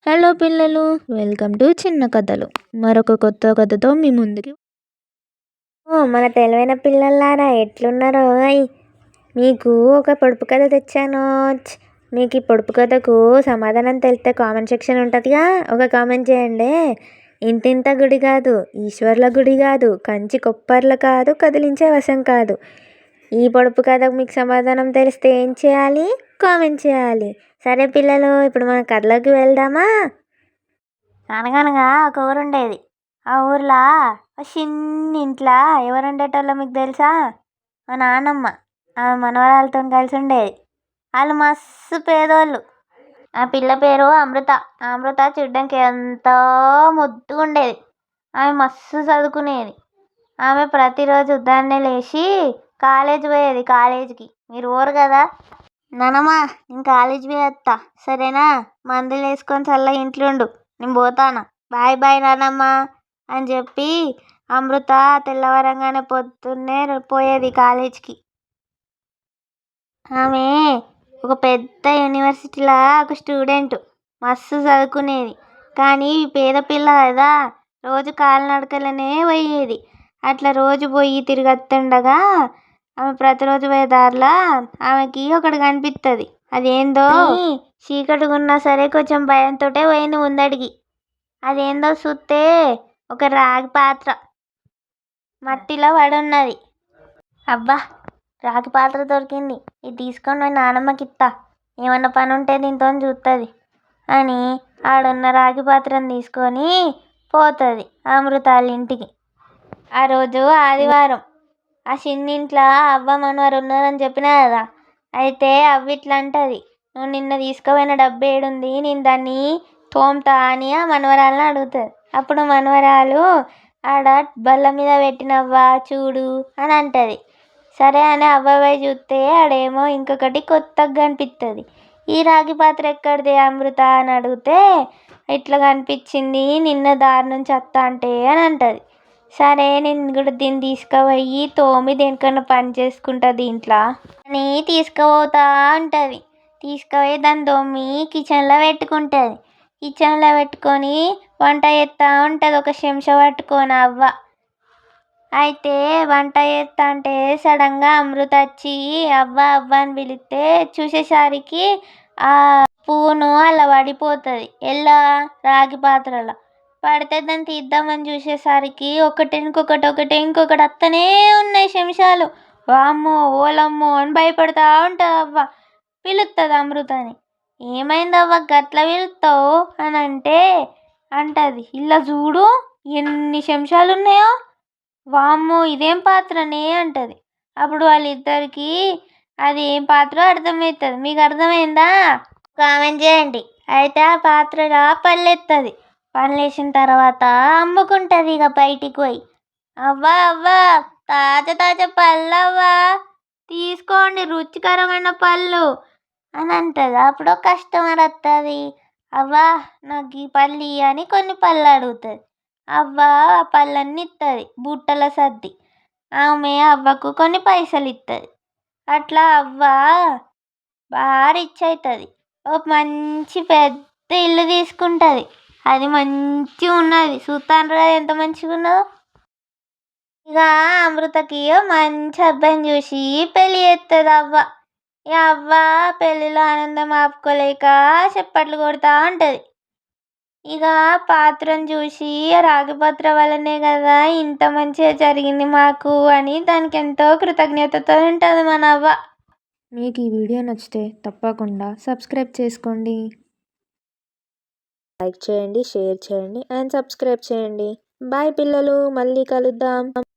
Hello పిల్లలు, welcome to చిన్న కథలు. మరొక కొత్త కథతో మీ ముందుకి. మన తెలివైన పిల్లలారా ఎట్లున్నారో. మీకు ఒక పొడుపు కథ తెచ్చాను. మీకు ఈ పొడుపు కథకు సమాధానం తెలిస్తే కామెంట్ సెక్షన్ ఉంటుందిగా, ఒక కామెంట్ చేయండి. ఇంతింత గుడి కాదు, ఈశ్వర్ల గుడి కాదు, కంచి కొప్పర్ల కాదు, కదిలించే వశం కాదు. ఈ పొడుపు కథకు మీకు సమాధానం తెలిస్తే ఏం చేయాలి? కామెంట్ చేయాలి. సరే పిల్లలు, ఇప్పుడు మన కథలోకి వెళ్దామా? అనగనగా ఒక ఊరు ఉండేది. ఆ ఊర్లో చిన్న ఇంట్లో ఎవరు ఉండేటోళ్ళో మీకు తెలుసా? మా నాన్నమ్మ ఆమె మనవరాలతో కలిసి ఉండేది. వాళ్ళు మస్తు పేదోళ్ళు. ఆ పిల్ల పేరు అమృత. అమృత చూడ్డానికి ఎంతో ముద్దుగా ఉండేది. ఆమె మస్తు చదువుకునేది. ఆమె ప్రతిరోజు ఉదయాన్నే లేచి కాలేజీ పోయేది. కాలేజీకి మీరు ఊరు కదా. నానమ్మ, నేను కాలేజీ పోయేస్తా, సరేనా? మందులు వేసుకొని చల్లగా ఇంట్లో ఉండు, నేను పోతాను. బాయ్ బాయ్ నానమ్మ అని చెప్పి అమృత తెల్లవారంగానే పొద్దున్నే పోయేది కాలేజీకి. ఆమె ఒక పెద్ద యూనివర్సిటీలో ఒక స్టూడెంట్. మస్తు చదువుకునేది. కానీ పేద పిల్ల కదా, రోజు కాలినడకలనే పోయేది. అట్లా రోజు పోయి తిరిగొస్తుండగా ఆమె ప్రతిరోజు పోయే దారిలో ఆమెకి ఒకటి కనిపిస్తుంది. అదేందో చీకటిగా ఉన్నా సరే కొంచెం భయంతో పోయింది ముందడిగి. అదేందో చూస్తే ఒక రాగి పాత్ర మట్టిలో పడి ఉన్నది. అబ్బా, రాగి పాత్ర దొరికింది, ఇది తీసుకొని పోయి నానమ్మకి ఇస్తా, ఏమన్నా పని ఉంటే దీంతో చూస్తుంది అని ఆడున్న రాగి పాత్రను తీసుకొని పోతుంది అమృత వాళ్ళ ఇంటికి. ఆ రోజు ఆదివారం. ఆ చిన్నింట్లో అవ్వ మనవారు ఉన్నారని చెప్పినా కదా. అయితే అవ్వ ఇట్లా అంటుంది, నువ్వు నిన్న తీసుకుపోయిన డబ్బు ఏడుంది, నేను దాన్ని తోముతా అని ఆ మనవరాలను అడుగుతుంది. అప్పుడు మనవరాలు ఆడ బల్ల మీద పెట్టినవ్వా చూడు అని అంటుంది. సరే అని అవ్వవై చూస్తే ఆడేమో ఇంకొకటి కొత్తగా కనిపిస్తుంది. ఈ రాగి పాత్ర ఎక్కడిది అమృత అని అడిగితే ఇట్లా కనిపించింది నిన్న దారి నుంచి వస్తా అంటే అని అంటుంది. సరే, నేను కూడా దీన్ని తీసుకుపోయి తోమి దేనికన్నా పని చేసుకుంటా దీంట్లో అని తీసుకుపోతా ఉంటుంది. తీసుకుపోయి దాన్ని తోమి కిచెన్లో పెట్టుకుంటుంది. కిచెన్లో పెట్టుకొని వంట చేస్తూ ఉంటుంది ఒక చెంచా పట్టుకొని అవ్వ. అయితే వంట చేస్తా అంటే సడన్గా అమృత వచ్చి అవ్వ అవ్వ అని పిలిస్తే చూసేసరికి ఆ స్పూను అలా పడిపోతుంది. ఎలా? రాగి పాత్రలో పడితే దాన్ని తీద్దామని చూసేసరికి ఒకటి ఇంకొకటి అత్తనే ఉన్నాయి చెంచాలు. వామ్మో ఓలమ్మో అని భయపడతా ఉంటుంది అవ్వ. పిలుస్తుంది అమృతని. ఏమైందవ్వ గట్ల పిలుస్తావు అని అంటే అంటుంది, ఇలా చూడు ఎన్ని చెంచాలు ఉన్నాయో, వామ్మో ఇదేం పాత్రనే అంటుంది. అప్పుడు వాళ్ళిద్దరికి అది ఏం పాత్ర అర్థమవుతుంది. మీకు అర్థమైందా? కామెంట్ చేయండి. అయితే ఆ పాత్రగా పళ్ళెత్తది. పళ్ళేసిన తర్వాత అమ్ముకుంటుంది ఇక బయటికి పోయి. అవ్వా అవ్వా, తాజా పళ్ళవ్వా, తీసుకోండి రుచికరమైన పళ్ళు అని అంటుంది. అప్పుడు కస్టమర్ వస్తుంది. అవ్వా నాకు ఈ పళ్ళు అని కొన్ని పళ్ళు అడుగుతుంది. అవ్వ ఆ పళ్ళన్నీ ఇస్తుంది బుట్టల సర్ది. ఆమె అవ్వకు కొన్ని పైసలు ఇస్తుంది. అట్లా అవ్వ బాగా రిచ్ అవుతుంది. ఒక మంచి పెద్ద ఇల్లు తీసుకుంటుంది. అది మంచిగా ఉన్నది. చూస్తాను కదా ఎంత మంచిగా ఉన్నదో. ఇక అమృతకి మంచి అబ్బాయిని చూసి పెళ్ళి చేస్తుంది అవ్వ. ఇక అవ్వ పెళ్ళిలో ఆనందం ఆపుకోలేక చప్పట్లు కొడుతూ ఉంటుంది. ఇక పాత్రను చూసి రాగి పాత్ర వల్లనే కదా ఇంత మంచిగా జరిగింది మాకు అని దానికి ఎంతో కృతజ్ఞతతో ఉంటుంది మన అవ్వ. మీకు ఈ వీడియో నచ్చితే తప్పకుండా సబ్స్క్రైబ్ చేసుకోండి, లైక్ చేయండి, షేర్ చేయండి అండ్ సబ్స్క్రైబ్ చేయండి. బాయ్ పిల్లలు, మళ్ళీ కలుద్దాం.